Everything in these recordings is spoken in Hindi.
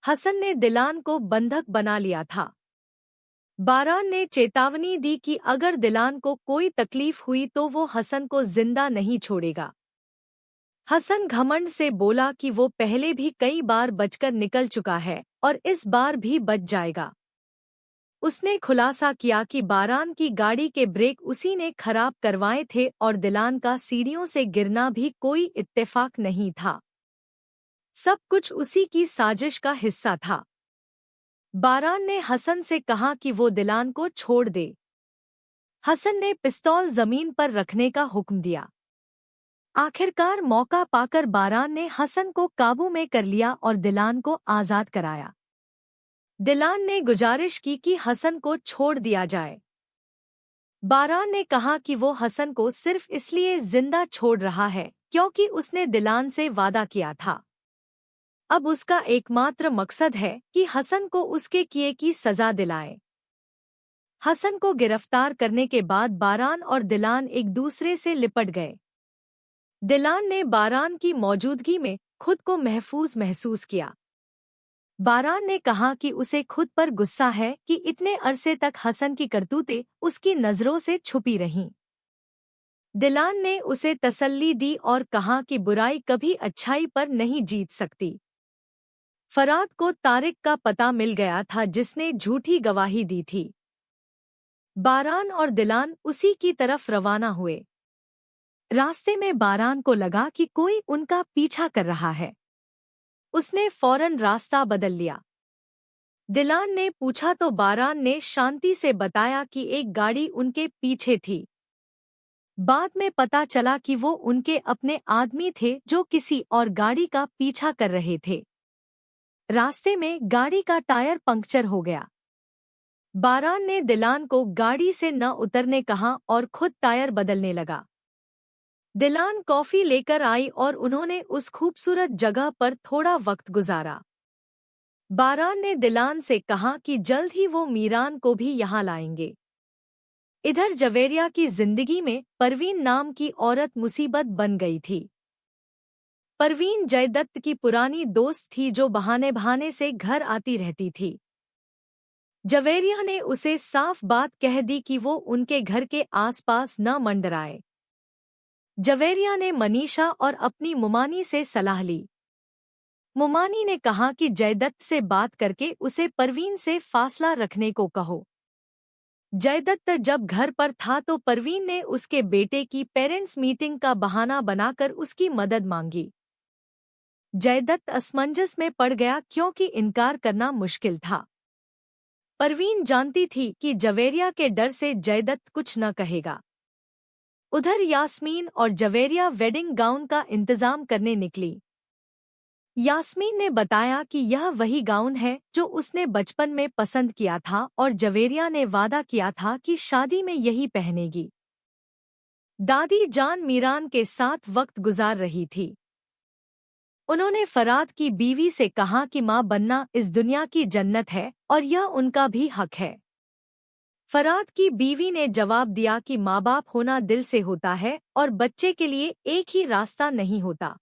हसन ने दिलान को बंधक बना लिया था। बारान ने चेतावनी दी कि अगर दिलान को कोई तकलीफ हुई तो वो हसन को जिंदा नहीं छोड़ेगा। हसन घमंड से बोला कि वो पहले भी कई बार बचकर निकल चुका है और इस बार भी बच जाएगा। उसने खुलासा किया कि बारान की गाड़ी के ब्रेक उसी ने खराब करवाए थे और दिलान का सीढ़ियों से गिरना भी कोई इत्तेफाक नहीं था। सब कुछ उसी की साजिश का हिस्सा था। बारान ने हसन से कहा कि वो दिलान को छोड़ दे। हसन ने पिस्तौल जमीन पर रखने का हुक्म दिया। आखिरकार मौका पाकर बारान ने हसन को काबू में कर लिया और दिलान को आज़ाद कराया। दिलान ने गुजारिश की कि हसन को छोड़ दिया जाए। बारान ने कहा कि वो हसन को सिर्फ इसलिए जिंदा छोड़ रहा है क्योंकि उसने दिलान से वादा किया था। अब उसका एकमात्र मकसद है कि हसन को उसके किए की सजा दिलाए। हसन को गिरफ्तार करने के बाद बारान और दिलान एक दूसरे से लिपट गए। दिलान ने बारान की मौजूदगी में खुद को महफूज महसूस किया। बारान ने कहा कि उसे खुद पर गुस्सा है कि इतने अरसे तक हसन की करतूतें उसकी नज़रों से छुपी रहीं। दिलान ने उसे तसल्ली दी और कहा कि बुराई कभी अच्छाई पर नहीं जीत सकती। फराद को तारिक का पता मिल गया था जिसने झूठी गवाही दी थी। बारान और दिलान उसी की तरफ रवाना हुए। रास्ते में बारान को लगा कि कोई उनका पीछा कर रहा है। उसने फौरन रास्ता बदल लिया। दिलान ने पूछा तो बारान ने शांति से बताया कि एक गाड़ी उनके पीछे थी। बाद में पता चला कि वो उनके अपने आदमी थे जो किसी और गाड़ी का पीछा कर रहे थे। रास्ते में गाड़ी का टायर पंक्चर हो गया। बारान ने दिलान को गाड़ी से न उतरने कहा और खुद टायर बदलने लगा। दिलान कॉफी लेकर आई और उन्होंने उस खूबसूरत जगह पर थोड़ा वक्त गुजारा। बारान ने दिलान से कहा कि जल्द ही वो मीरान को भी यहाँ लाएंगे। इधर जवेरिया की जिंदगी में परवीन नाम की औरत मुसीबत बन गई थी। परवीन जयदत्त की पुरानी दोस्त थी जो बहाने बहाने से घर आती रहती थी। जवेरिया ने उसे साफ बात कह दी कि वो उनके घर के आसपास न मंडराए। जवेरिया ने मनीषा और अपनी मुमानी से सलाह ली। मुमानी ने कहा कि जयदत्त से बात करके उसे परवीन से फासला रखने को कहो। जयदत्त जब घर पर था तो परवीन ने उसके बेटे की पेरेंट्स मीटिंग का बहाना बनाकर उसकी मदद मांगी। जयदत्त असमंजस में पड़ गया क्योंकि इनकार करना मुश्किल था। परवीन जानती थी कि जवेरिया के डर से जयदत्त कुछ न कहेगा। उधर यास्मीन और जवेरिया वेडिंग गाउन का इंतजाम करने निकली। यास्मीन ने बताया कि यह वही गाउन है जो उसने बचपन में पसंद किया था और जवेरिया ने वादा किया था कि शादी में यही पहनेगी। दादी जान मीरान के साथ वक्त गुजार रही थी। उन्होंने फराद की बीवी से कहा कि मां बनना इस दुनिया की जन्नत है और यह उनका भी हक है। फराद की बीवी ने जवाब दिया कि माँ बाप होना दिल से होता है और बच्चे के लिए एक ही रास्ता नहीं होता।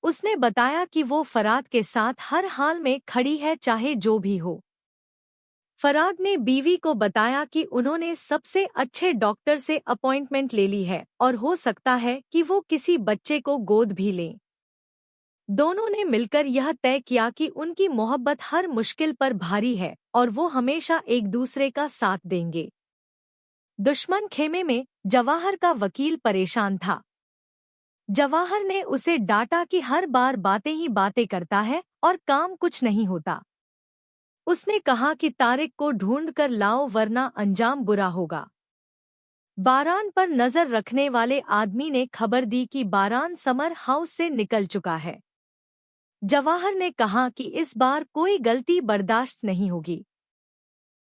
उसने बताया कि वो फराद के साथ हर हाल में खड़ी है चाहे जो भी हो। फराद ने बीवी को बताया कि उन्होंने सबसे अच्छे डॉक्टर से अपॉइंटमेंट ले ली है और हो सकता है कि वो किसी बच्चे को गोद भी लें। दोनों ने मिलकर यह तय किया कि उनकी मोहब्बत हर मुश्किल पर भारी है और वो हमेशा एक दूसरे का साथ देंगे। दुश्मन खेमे में जवाहर का वकील परेशान था। जवाहर ने उसे डांटा कि हर बार बातें ही बातें करता है और काम कुछ नहीं होता। उसने कहा कि तारिक को ढूंढ कर लाओ वरना अंजाम बुरा होगा। बारान पर नजर रखने वाले आदमी ने खबर दी कि बारान समर हाउस से निकल चुका है। जवाहर ने कहा कि इस बार कोई गलती बर्दाश्त नहीं होगी।